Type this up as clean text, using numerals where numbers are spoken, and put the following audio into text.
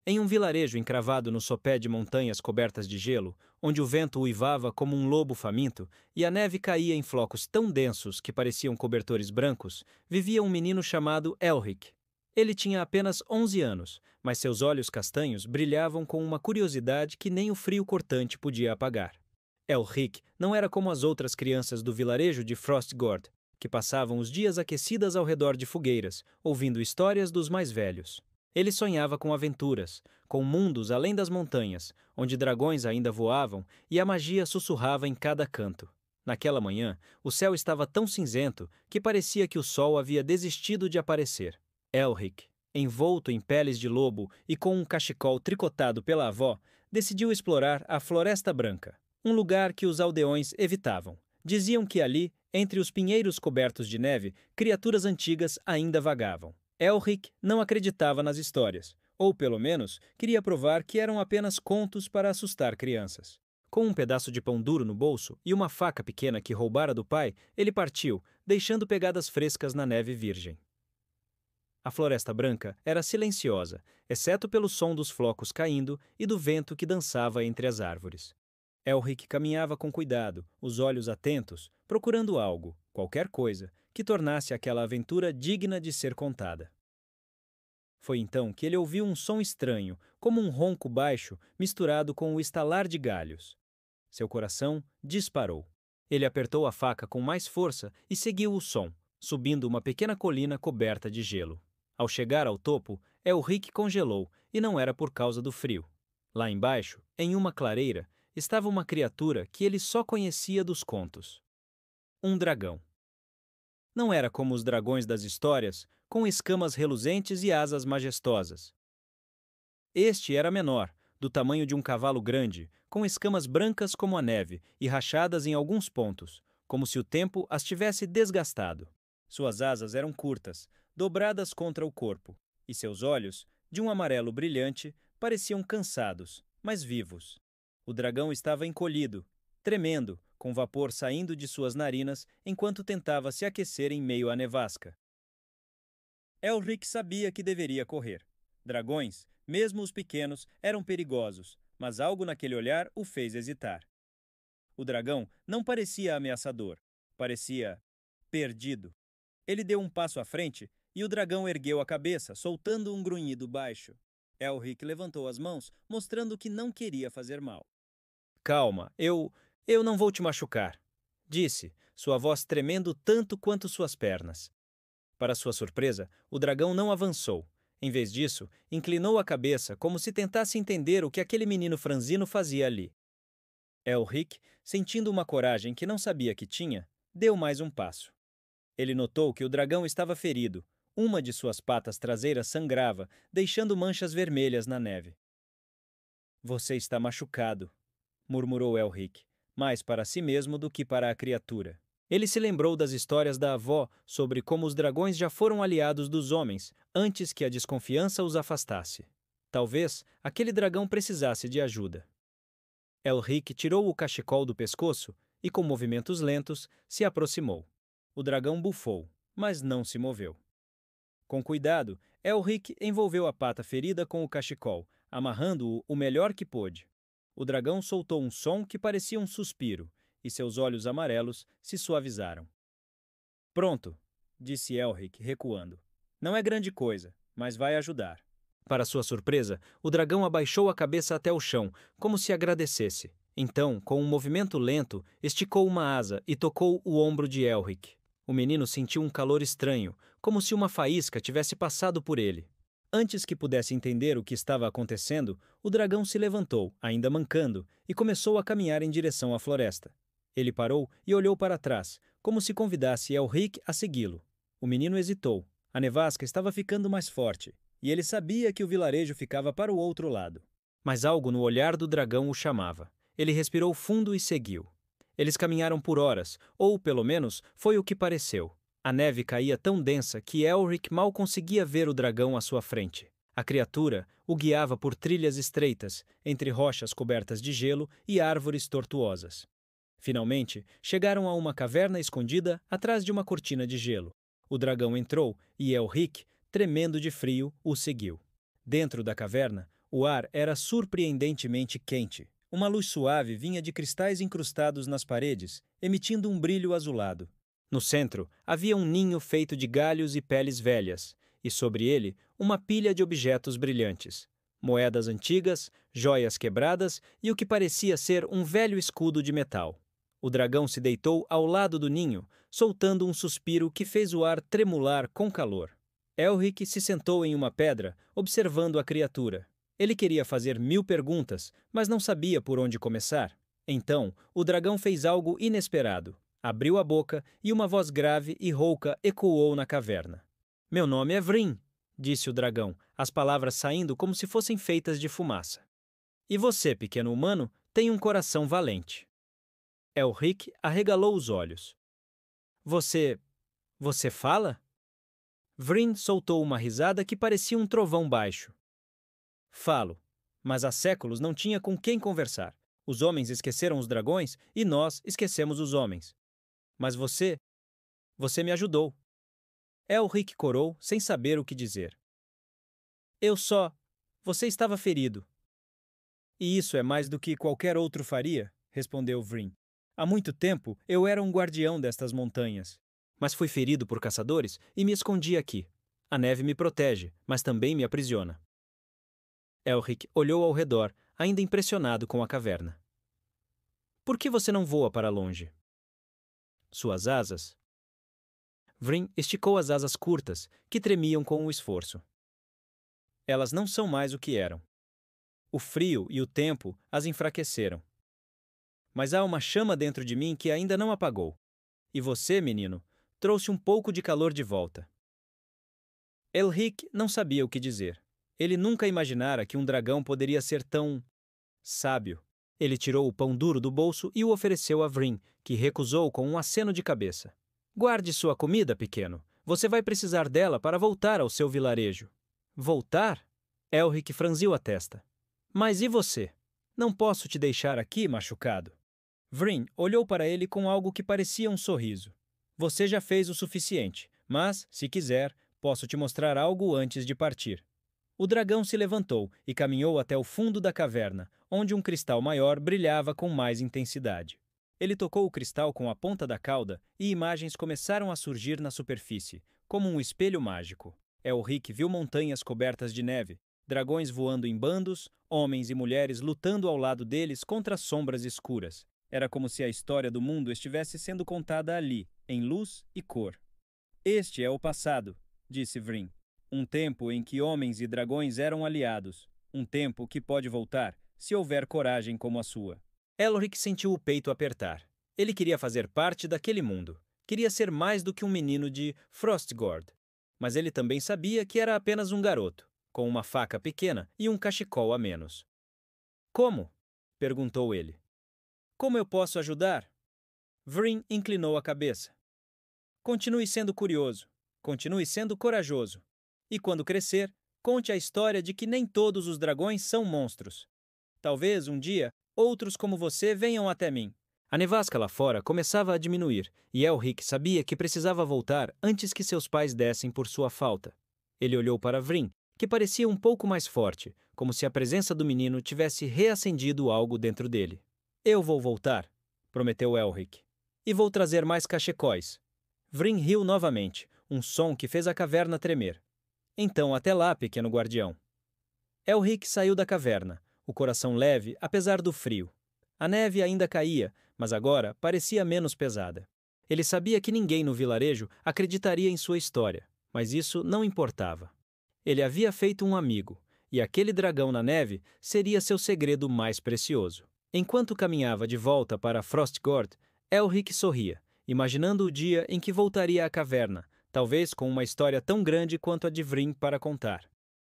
Em um vilarejo encravado no sopé de montanhas cobertas de gelo, onde o vento uivava como um lobo faminto e a neve caía em flocos tão densos que pareciam cobertores brancos, vivia um menino chamado Elric. Ele tinha apenas 11 anos, mas seus olhos castanhos brilhavam com uma curiosidade que nem o frio cortante podia apagar. Elric não era como as outras crianças do vilarejo de Frostgord, que passavam os dias aquecidas ao redor de fogueiras, ouvindo histórias dos mais velhos. Ele sonhava com aventuras, com mundos além das montanhas, onde dragões ainda voavam e a magia sussurrava em cada canto. Naquela manhã, o céu estava tão cinzento que parecia que o sol havia desistido de aparecer. Elric, envolto em peles de lobo e com um cachecol tricotado pela avó, decidiu explorar a Floresta Branca, um lugar que os aldeões evitavam. Diziam que ali, entre os pinheiros cobertos de neve, criaturas antigas ainda vagavam. Elric não acreditava nas histórias, ou pelo menos queria provar que eram apenas contos para assustar crianças. Com um pedaço de pão duro no bolso e uma faca pequena que roubara do pai, ele partiu, deixando pegadas frescas na neve virgem. A Floresta Branca era silenciosa, exceto pelo som dos flocos caindo e do vento que dançava entre as árvores. Elric caminhava com cuidado, os olhos atentos, procurando algo, qualquer coisa, que tornasse aquela aventura digna de ser contada. Foi então que ele ouviu um som estranho, como um ronco baixo misturado com o estalar de galhos. Seu coração disparou. Ele apertou a faca com mais força e seguiu o som, subindo uma pequena colina coberta de gelo. Ao chegar ao topo, Elric congelou, e não era por causa do frio. Lá embaixo, em uma clareira, estava uma criatura que ele só conhecia dos contos. Um dragão. Não era como os dragões das histórias, com escamas reluzentes e asas majestosas. Este era menor, do tamanho de um cavalo grande, com escamas brancas como a neve e rachadas em alguns pontos, como se o tempo as tivesse desgastado. Suas asas eram curtas, dobradas contra o corpo, e seus olhos, de um amarelo brilhante, pareciam cansados, mas vivos. O dragão estava encolhido, tremendo, com vapor saindo de suas narinas enquanto tentava se aquecer em meio à nevasca. Elric sabia que deveria correr. Dragões, mesmo os pequenos, eram perigosos, mas algo naquele olhar o fez hesitar. O dragão não parecia ameaçador, parecia perdido. Ele deu um passo à frente e o dragão ergueu a cabeça, soltando um grunhido baixo. Elric levantou as mãos, mostrando que não queria fazer mal. Calma, eu não vou te machucar, disse, sua voz tremendo tanto quanto suas pernas. Para sua surpresa, o dragão não avançou. Em vez disso, inclinou a cabeça como se tentasse entender o que aquele menino franzino fazia ali. Elric, sentindo uma coragem que não sabia que tinha, deu mais um passo. Ele notou que o dragão estava ferido. Uma de suas patas traseiras sangrava, deixando manchas vermelhas na neve. Você está machucado, murmurou Elric, mais para si mesmo do que para a criatura. Ele se lembrou das histórias da avó sobre como os dragões já foram aliados dos homens antes que a desconfiança os afastasse. Talvez aquele dragão precisasse de ajuda. Elric tirou o cachecol do pescoço e, com movimentos lentos, se aproximou. O dragão bufou, mas não se moveu. Com cuidado, Elric envolveu a pata ferida com o cachecol, amarrando-o o melhor que pôde. O dragão soltou um som que parecia um suspiro, e seus olhos amarelos se suavizaram. Pronto, disse Elric, recuando. Não é grande coisa, mas vai ajudar. Para sua surpresa, o dragão abaixou a cabeça até o chão, como se agradecesse. Então, com um movimento lento, esticou uma asa e tocou o ombro de Elric. O menino sentiu um calor estranho, como se uma faísca tivesse passado por ele. Antes que pudesse entender o que estava acontecendo, o dragão se levantou, ainda mancando, e começou a caminhar em direção à floresta. Ele parou e olhou para trás, como se convidasse Elric a segui-lo. O menino hesitou. A nevasca estava ficando mais forte, e ele sabia que o vilarejo ficava para o outro lado. Mas algo no olhar do dragão o chamava. Ele respirou fundo e seguiu. Eles caminharam por horas, ou pelo menos foi o que pareceu. A neve caía tão densa que Elric mal conseguia ver o dragão à sua frente. A criatura o guiava por trilhas estreitas, entre rochas cobertas de gelo e árvores tortuosas. Finalmente, chegaram a uma caverna escondida atrás de uma cortina de gelo. O dragão entrou e Elric, tremendo de frio, o seguiu. Dentro da caverna, O ar era surpreendentemente quente. Uma luz suave vinha de cristais incrustados nas paredes, emitindo um brilho azulado. No centro, havia um ninho feito de galhos e peles velhas, e sobre ele, uma pilha de objetos brilhantes. Moedas antigas, joias quebradas e o que parecia ser um velho escudo de metal. O dragão se deitou ao lado do ninho, soltando um suspiro que fez o ar tremular com calor. Elric se sentou em uma pedra, observando a criatura. Ele queria fazer 1000 perguntas, mas não sabia por onde começar. Então, o dragão fez algo inesperado. Abriu a boca e uma voz grave e rouca ecoou na caverna. "Meu nome é Vryn", disse o dragão, as palavras saindo como se fossem feitas de fumaça. "E você, pequeno humano, tem um coração valente." Elric arregalou os olhos. Você fala?" Vryn soltou uma risada que parecia um trovão baixo. "Falo, mas há séculos não tinha com quem conversar. Os homens esqueceram os dragões e nós esquecemos os homens. Mas você me ajudou." Elric corou, sem saber o que dizer. Você estava ferido." "E isso é mais do que qualquer outro faria", respondeu Vryn. "Há muito tempo eu era um guardião destas montanhas. Mas fui ferido por caçadores e me escondi aqui. A neve me protege, mas também me aprisiona." Elric olhou ao redor, ainda impressionado com a caverna. "Por que você não voa para longe?" "Suas asas?" Vryn esticou as asas curtas, que tremiam com o esforço. "Elas não são mais o que eram. O frio e o tempo as enfraqueceram. Mas há uma chama dentro de mim que ainda não apagou. E você, menino, trouxe um pouco de calor de volta." Elric não sabia o que dizer. Ele nunca imaginara que um dragão poderia ser tão sábio. Ele tirou o pão duro do bolso e o ofereceu a Vryn, que recusou com um aceno de cabeça. "Guarde sua comida, pequeno. Você vai precisar dela para voltar ao seu vilarejo." "Voltar?" Elric franziu a testa. "Mas e você? Não posso te deixar aqui machucado." Vryn olhou para ele com algo que parecia um sorriso. "Você já fez o suficiente, mas, se quiser, posso te mostrar algo antes de partir." O dragão se levantou e caminhou até o fundo da caverna, onde um cristal maior brilhava com mais intensidade. Ele tocou o cristal com a ponta da cauda e imagens começaram a surgir na superfície, como um espelho mágico. Elric viu montanhas cobertas de neve, dragões voando em bandos, homens e mulheres lutando ao lado deles contra sombras escuras. Era como se a história do mundo estivesse sendo contada ali, em luz e cor. "Este é o passado", disse Vryn. "Um tempo em que homens e dragões eram aliados. Um tempo que pode voltar, se houver coragem como a sua." Elric sentiu o peito apertar. Ele queria fazer parte daquele mundo. Queria ser mais do que um menino de Frostgord. Mas ele também sabia que era apenas um garoto, com uma faca pequena e um cachecol a menos. "Como?" perguntou ele. "Como eu posso ajudar?" Vryn inclinou a cabeça. "Continue sendo curioso. Continue sendo corajoso. E quando crescer, conte a história de que nem todos os dragões são monstros. Talvez, um dia, outros como você venham até mim." A nevasca lá fora começava a diminuir, e Elric sabia que precisava voltar antes que seus pais dessem por sua falta. Ele olhou para Vryn, que parecia um pouco mais forte, como se a presença do menino tivesse reacendido algo dentro dele. "Eu vou voltar", prometeu Elric. "E vou trazer mais cachecóis." Vryn riu novamente, um som que fez a caverna tremer. "Então até lá, pequeno guardião." Elric saiu da caverna, o coração leve apesar do frio. A neve ainda caía, mas agora parecia menos pesada. Ele sabia que ninguém no vilarejo acreditaria em sua história, mas isso não importava. Ele havia feito um amigo, e aquele dragão na neve seria seu segredo mais precioso. Enquanto caminhava de volta para Frostgord, Elric sorria, imaginando o dia em que voltaria à caverna, talvez com uma história tão grande quanto a de Vryn para contar.